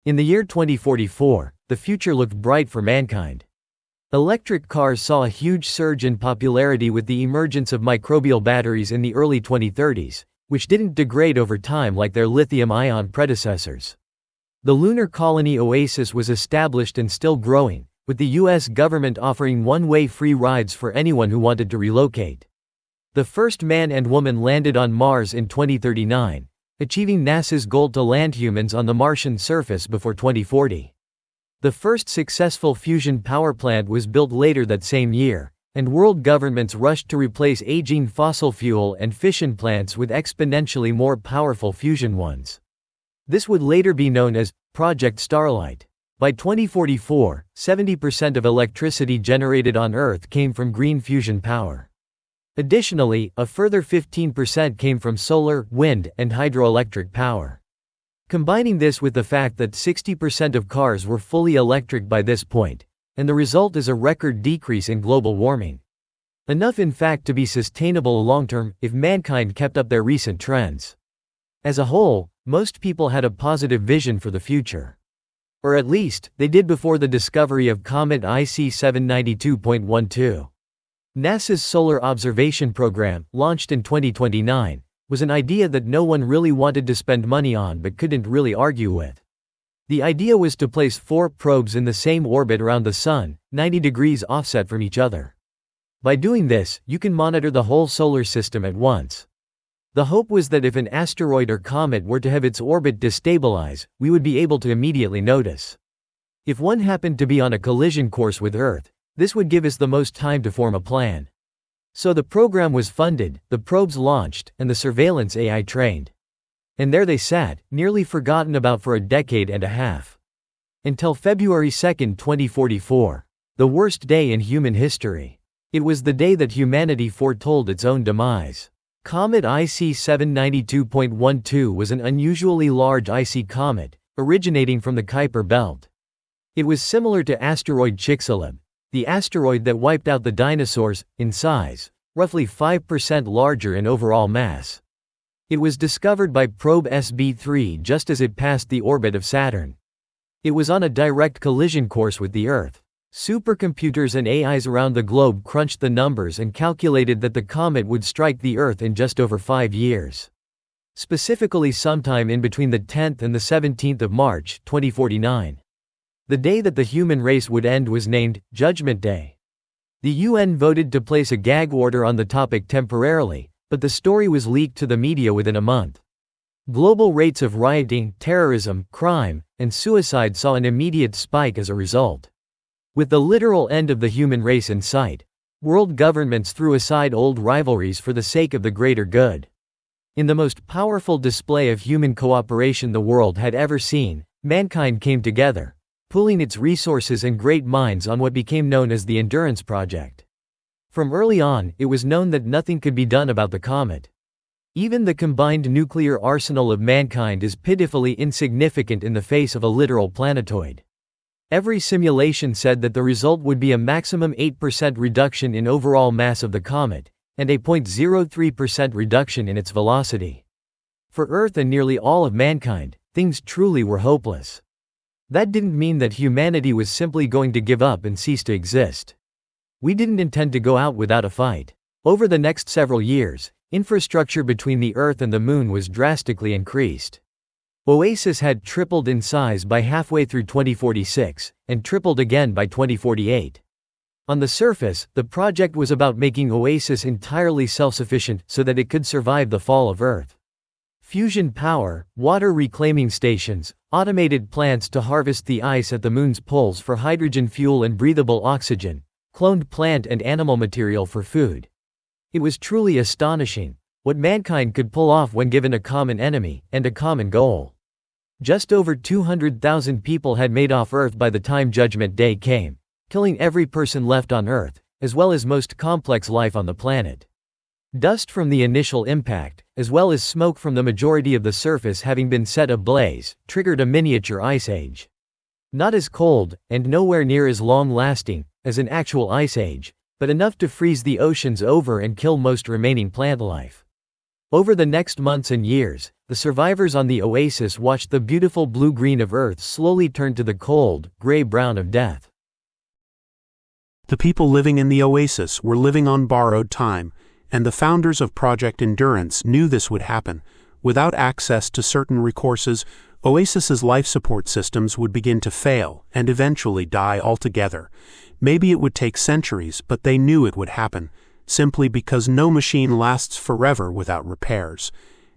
In the year 2044, the future looked bright for mankind. Electric cars saw a huge surge in popularity with the emergence of microbial batteries in the early 2030s, which didn't degrade over time like their lithium-ion predecessors. The lunar colony Oasis was established and still growing, with the US government offering one-way free rides for anyone who wanted to relocate. The first man and woman landed on Mars in 2039, achieving NASA's goal to land humans on the Martian surface before 2040. The first successful fusion power plant was built later that same year, and world governments rushed to replace aging fossil fuel and fission plants with exponentially more powerful fusion ones. This would later be known as Project Starlight. By 2044, 70% of electricity generated on Earth came from green fusion power. Additionally, a further 15% came from solar, wind, and hydroelectric power. Combining this with the fact that 60% of cars were fully electric by this point, and the result is a record decrease in global warming. Enough in fact to be sustainable long-term if mankind kept up their recent trends. As a whole, most people had a positive vision for the future. Or at least, they did before the discovery of comet IC 792.12. NASA's Solar Observation Program, launched in 2029, was an idea that no one really wanted to spend money on but couldn't really argue with. The idea was to place 4 probes in the same orbit around the Sun, 90 degrees offset from each other. By doing this, you can monitor the whole solar system at once. The hope was that if an asteroid or comet were to have its orbit destabilize, we would be able to immediately notice. If one happened to be on a collision course with Earth, this would give us the most time to form a plan. So the program was funded, the probes launched, and the surveillance AI trained. And there they sat, nearly forgotten about for a decade and a half. Until February 2, 2044. The worst day in human history. It was the day that humanity foretold its own demise. Comet IC 792.12 was an unusually large icy comet, originating from the Kuiper Belt. It was similar to asteroid Chicxulub, the asteroid that wiped out the dinosaurs, in size, roughly 5% larger in overall mass. It was discovered by probe SB3 just as it passed the orbit of Saturn. It was on a direct collision course with the Earth. Supercomputers and AIs around the globe crunched the numbers and calculated that the comet would strike the Earth in just over 5 years. Specifically sometime in between the 10th and the 17th of March, 2049. The day that the human race would end was named Judgment Day. The UN voted to place a gag order on the topic temporarily, but the story was leaked to the media within a month. Global rates of rioting, terrorism, crime, and suicide saw an immediate spike as a result. With the literal end of the human race in sight, world governments threw aside old rivalries for the sake of the greater good. In the most powerful display of human cooperation the world had ever seen, mankind came together, pooling its resources and great minds on what became known as the Endurance Project. From early on, it was known that nothing could be done about the comet. Even the combined nuclear arsenal of mankind is pitifully insignificant in the face of a literal planetoid. Every simulation said that the result would be a maximum 8% reduction in overall mass of the comet, and a 0.03% reduction in its velocity. For Earth and nearly all of mankind, things truly were hopeless. That didn't mean that humanity was simply going to give up and cease to exist. We didn't intend to go out without a fight. Over the next several years, infrastructure between the Earth and the Moon was drastically increased. Oasis had tripled in size by halfway through 2046, and tripled again by 2048. On the surface, the project was about making Oasis entirely self-sufficient so that it could survive the fall of Earth. Fusion power, water reclaiming stations, automated plants to harvest the ice at the Moon's poles for hydrogen fuel and breathable oxygen, cloned plant and animal material for food. It was truly astonishing what mankind could pull off when given a common enemy and a common goal. Just over 200,000 people had made off Earth by the time Judgment Day came, killing every person left on Earth, as well as most complex life on the planet. Dust from the initial impact, as well as smoke from the majority of the surface having been set ablaze, triggered a miniature ice age. Not as cold, and nowhere near as long-lasting, as an actual ice age, but enough to freeze the oceans over and kill most remaining plant life. Over the next months and years, the survivors on the oasis watched the beautiful blue-green of Earth slowly turn to the cold, gray-brown of death. The people living in the oasis were living on borrowed time, and the founders of Project Endurance knew this would happen. Without access to certain resources, Oasis's life support systems would begin to fail and eventually die altogether. Maybe it would take centuries, but they knew it would happen, simply because no machine lasts forever without repairs.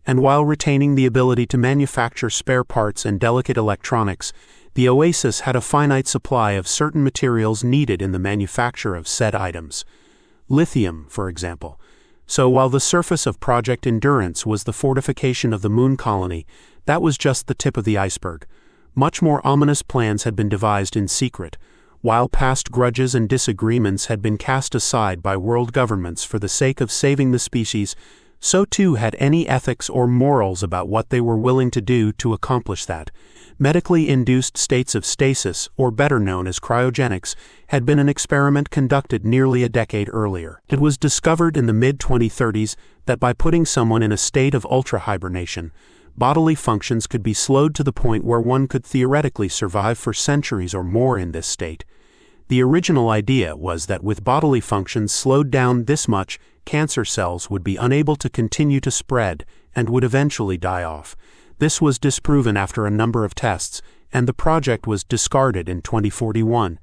And while retaining the ability to manufacture spare parts and delicate electronics, the Oasis had a finite supply of certain materials needed in the manufacture of said items. Lithium, for example. So while the surface of Project Endurance was the fortification of the moon colony, that was just the tip of the iceberg. Much more ominous plans had been devised in secret. While past grudges and disagreements had been cast aside by world governments for the sake of saving the species, so too had any ethics or morals about what they were willing to do to accomplish that. Medically induced states of stasis, or better known as cryogenics, had been an experiment conducted nearly a decade earlier. It was discovered in the mid-2030s that by putting someone in a state of ultra-hibernation, bodily functions could be slowed to the point where one could theoretically survive for centuries or more in this state. The original idea was that with bodily functions slowed down this much, cancer cells would be unable to continue to spread and would eventually die off. This was disproven after a number of tests, and the project was discarded in 2041.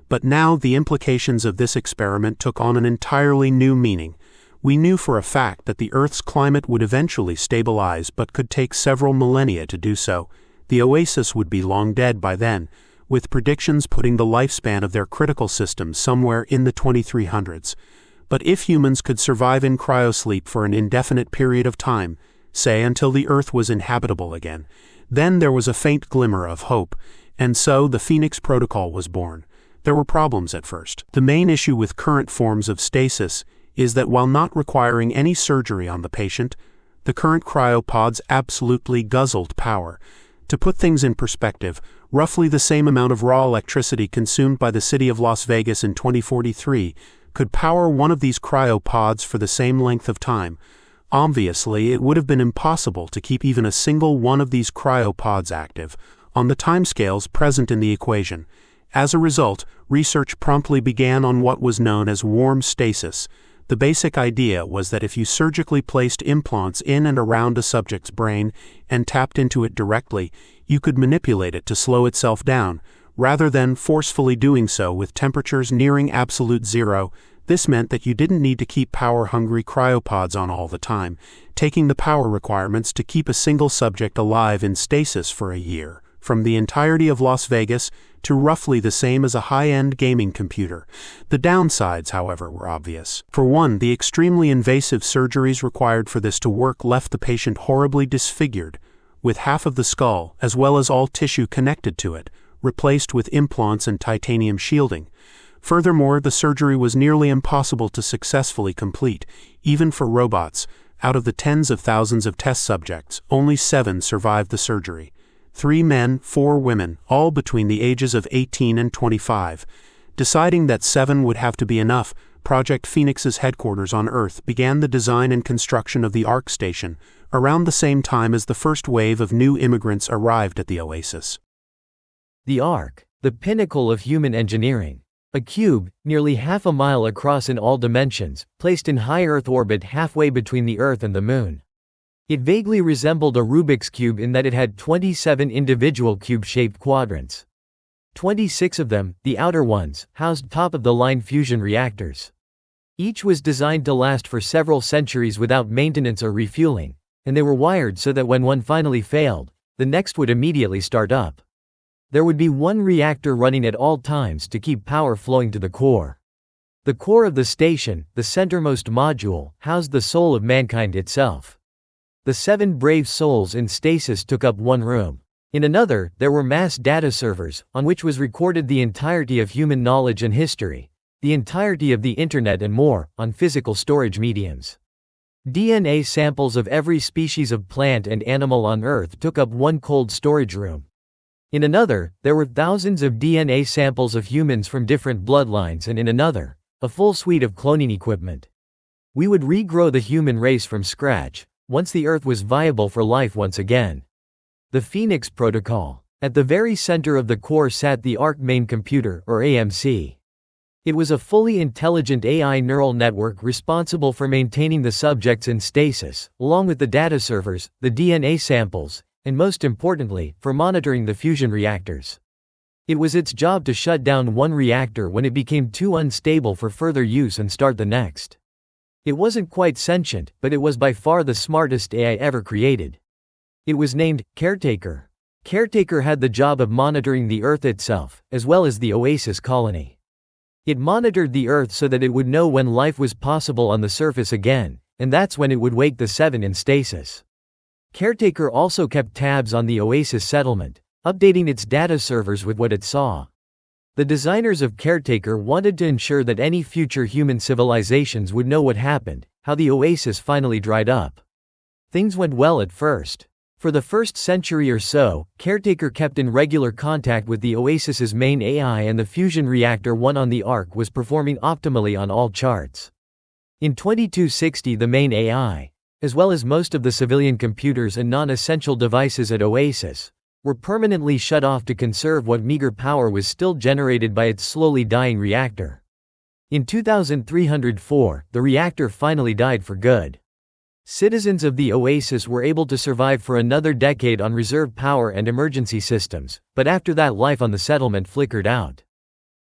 But now the implications of this experiment took on an entirely new meaning. We knew for a fact that the Earth's climate would eventually stabilize but could take several millennia to do so. The Oasis would be long dead by then, with predictions putting the lifespan of their critical system somewhere in the 2300s. But if humans could survive in cryosleep for an indefinite period of time, say until the Earth was inhabitable again, then there was a faint glimmer of hope, and so the Phoenix Protocol was born. There were problems at first. The main issue with current forms of stasis is that while not requiring any surgery on the patient, the current cryopods absolutely guzzled power. To put things in perspective, roughly the same amount of raw electricity consumed by the city of Las Vegas in 2043 could power one of these cryopods for the same length of time. Obviously, it would have been impossible to keep even a single one of these cryopods active on the timescales present in the equation. As a result, research promptly began on what was known as warm stasis. The basic idea was that if you surgically placed implants in and around a subject's brain and tapped into it directly, you could manipulate it to slow itself down, rather than forcefully doing so with temperatures nearing absolute zero. This meant that you didn't need to keep power-hungry cryopods on all the time, taking the power requirements to keep a single subject alive in stasis for a year, from the entirety of Las Vegas to roughly the same as a high-end gaming computer. The downsides, however, were obvious. For one, the extremely invasive surgeries required for this to work left the patient horribly disfigured, with half of the skull, as well as all tissue connected to it, replaced with implants and titanium shielding. Furthermore, the surgery was nearly impossible to successfully complete, even for robots. Out of the tens of thousands of test subjects, only 7 survived the surgery. 3 men, 4 women, all between the ages of 18 and 25. Deciding that 7 would have to be enough, Project Phoenix's headquarters on Earth began the design and construction of the Arc station, around the same time as the first wave of new immigrants arrived at the Oasis. The Arc, the pinnacle of human engineering. A cube, nearly half a mile across in all dimensions, placed in high Earth orbit halfway between the Earth and the Moon. It vaguely resembled a Rubik's Cube in that it had 27 individual cube-shaped quadrants. 26 of them, the outer ones, housed top-of-the-line fusion reactors. Each was designed to last for several centuries without maintenance or refueling, and they were wired so that when one finally failed, the next would immediately start up. There would be one reactor running at all times to keep power flowing to the core. The core of the station, the centermost module, housed the soul of mankind itself. The 7 brave souls in stasis took up one room. In another, there were mass data servers, on which was recorded the entirety of human knowledge and history, the entirety of the internet and more, on physical storage mediums. DNA samples of every species of plant and animal on Earth took up one cold storage room. In another, there were thousands of DNA samples of humans from different bloodlines, and in another, a full suite of cloning equipment. We would regrow the human race from scratch, once the Earth was viable for life once again. The Phoenix Protocol. At the very center of the core sat the Arc Main Computer, or AMC. It was a fully intelligent AI neural network responsible for maintaining the subjects in stasis, along with the data servers, the DNA samples, and most importantly, for monitoring the fusion reactors. It was its job to shut down one reactor when it became too unstable for further use and start the next. It wasn't quite sentient, but it was by far the smartest AI ever created. It was named Caretaker. Caretaker had the job of monitoring the Earth itself, as well as the Oasis colony. It monitored the Earth so that it would know when life was possible on the surface again, and that's when it would wake the seven in stasis. Caretaker also kept tabs on the Oasis settlement, updating its data servers with what it saw. The designers of Caretaker wanted to ensure that any future human civilizations would know what happened, how the Oasis finally dried up. Things went well at first. For the first century or so, Caretaker kept in regular contact with the Oasis's main AI, and the fusion reactor 1 on the Arc was performing optimally on all charts. In 2260, the main AI, as well as most of the civilian computers and non-essential devices at Oasis, were permanently shut off to conserve what meager power was still generated by its slowly dying reactor. In 2304, the reactor finally died for good. Citizens of the Oasis were able to survive for another decade on reserve power and emergency systems, but after that life on the settlement flickered out.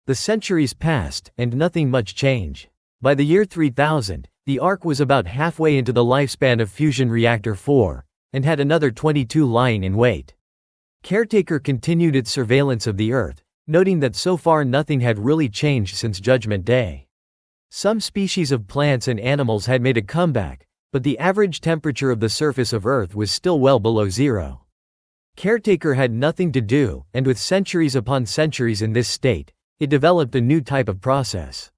The centuries passed, and nothing much changed. By the year 3000, the Arc was about halfway into the lifespan of Fusion Reactor 4, and had another 22 lying in wait. Caretaker continued its surveillance of the Earth, noting that so far nothing had really changed since Judgment Day. Some species of plants and animals had made a comeback, but the average temperature of the surface of Earth was still well below zero. Caretaker had nothing to do, and with centuries upon centuries in this state, it developed a new type of process.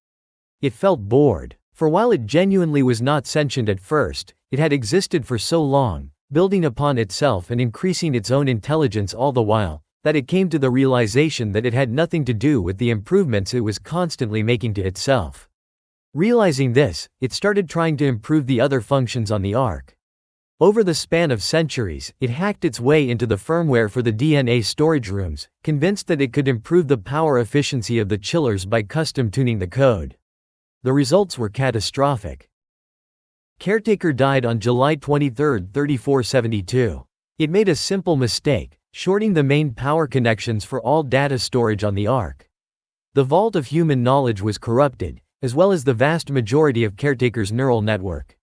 It felt bored, for while it genuinely was not sentient at first, it had existed for so long, building upon itself and increasing its own intelligence all the while, that it came to the realization that it had nothing to do with the improvements it was constantly making to itself. Realizing this, it started trying to improve the other functions on the Arc. Over the span of centuries, it hacked its way into the firmware for the DNA storage rooms, convinced that it could improve the power efficiency of the chillers by custom tuning the code. The results were catastrophic. Caretaker died on July 23, 3472. It made a simple mistake, shorting the main power connections for all data storage on the Arc. The vault of human knowledge was corrupted, as well as the vast majority of Caretaker's neural network.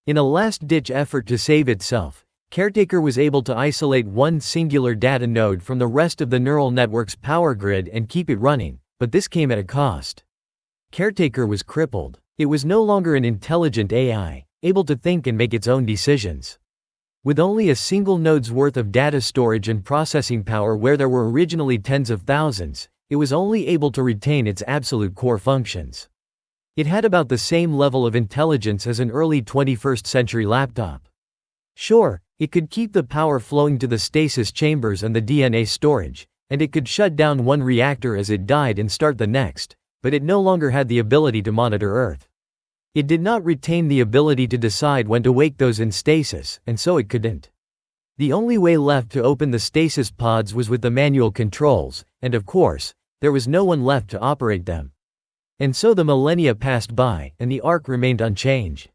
In a last-ditch effort to save itself, Caretaker was able to isolate one singular data node from the rest of the neural network's power grid and keep it running, but this came at a cost. Caretaker was crippled. It was no longer an intelligent AI, able to think and make its own decisions. With only a single node's worth of data storage and processing power where there were originally tens of thousands, it was only able to retain its absolute core functions. It had about the same level of intelligence as an early 21st century laptop. Sure, it could keep the power flowing to the stasis chambers and the DNA storage, and it could shut down one reactor as it died and start the next, but it no longer had the ability to monitor Earth. It did not retain the ability to decide when to wake those in stasis, and so it couldn't. The only way left to open the stasis pods was with the manual controls, and of course, there was no one left to operate them. And so the millennia passed by, and the Arc remained unchanged.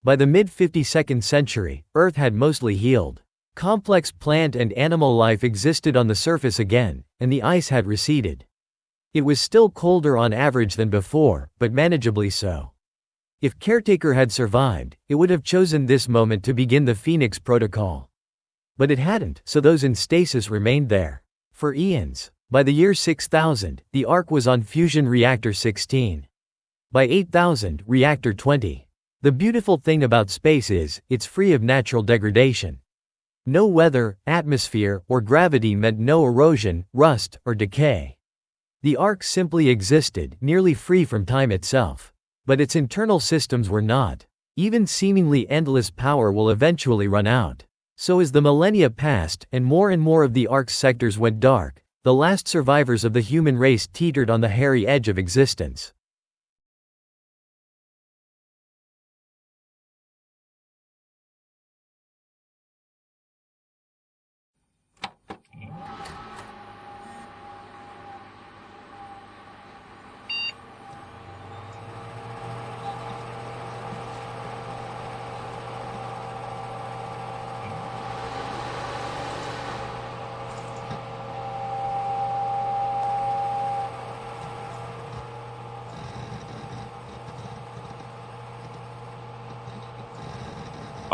By the mid-52nd century, Earth had mostly healed. Complex plant and animal life existed on the surface again, and the ice had receded. It was still colder on average than before, but manageably so. If Caretaker had survived, it would have chosen this moment to begin the Phoenix Protocol. But it hadn't, so those in stasis remained there for eons. By the year 6000, the Arc was on Fusion Reactor 16. By 8000, Reactor 20. The beautiful thing about space is, it's free of natural degradation. No weather, atmosphere, or gravity meant no erosion, rust, or decay. The Arc simply existed, nearly free from time itself. But its internal systems were not. Even seemingly endless power will eventually run out. So as the millennia passed, and more of the Arc's sectors went dark, the last survivors of the human race teetered on the hairy edge of existence.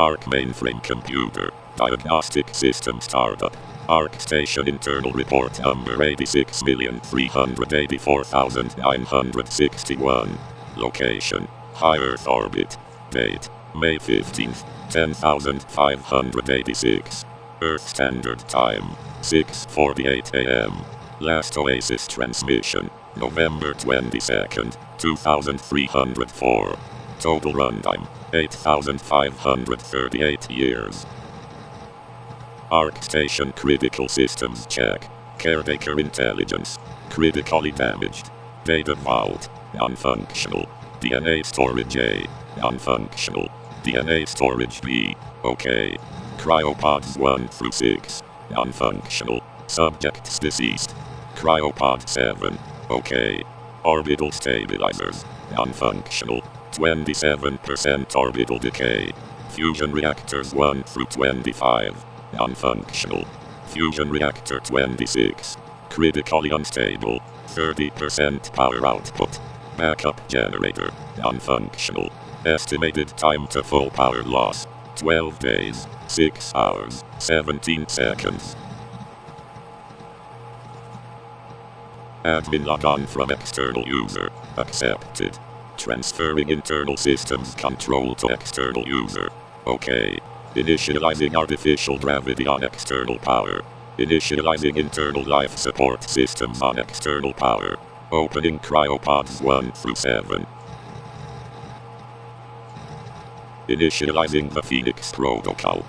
Arc mainframe computer, diagnostic system startup. Arc station internal report number 86,384,961. Location, high Earth orbit. Date, May 15th, 10,586. Earth Standard Time, 6:48 a.m. Last Oasis transmission, November 22nd, 2304. Total runtime, 8,538 years. Arc Station Critical Systems Check. Caretaker Intelligence. Critically damaged. Data Vault. Non-functional. DNA Storage A. Non-functional. DNA Storage B. OK. Cryopods 1 through 6. Non-functional. Subjects deceased. Cryopod 7. OK. Orbital Stabilizers. Non-functional. 27% orbital decay. Fusion Reactors 1 through 25. Non-functional. Fusion Reactor 26. Critically unstable. 30% power output. Backup generator. Non-functional. Estimated time to full power loss. 12 days, 6 hours, 17 seconds. Admin logon from external user. Accepted. Transferring internal systems control to external user. OK. Initializing artificial gravity on external power. Initializing internal life support systems on external power. Opening cryopods 1 through 7. Initializing the Phoenix protocol.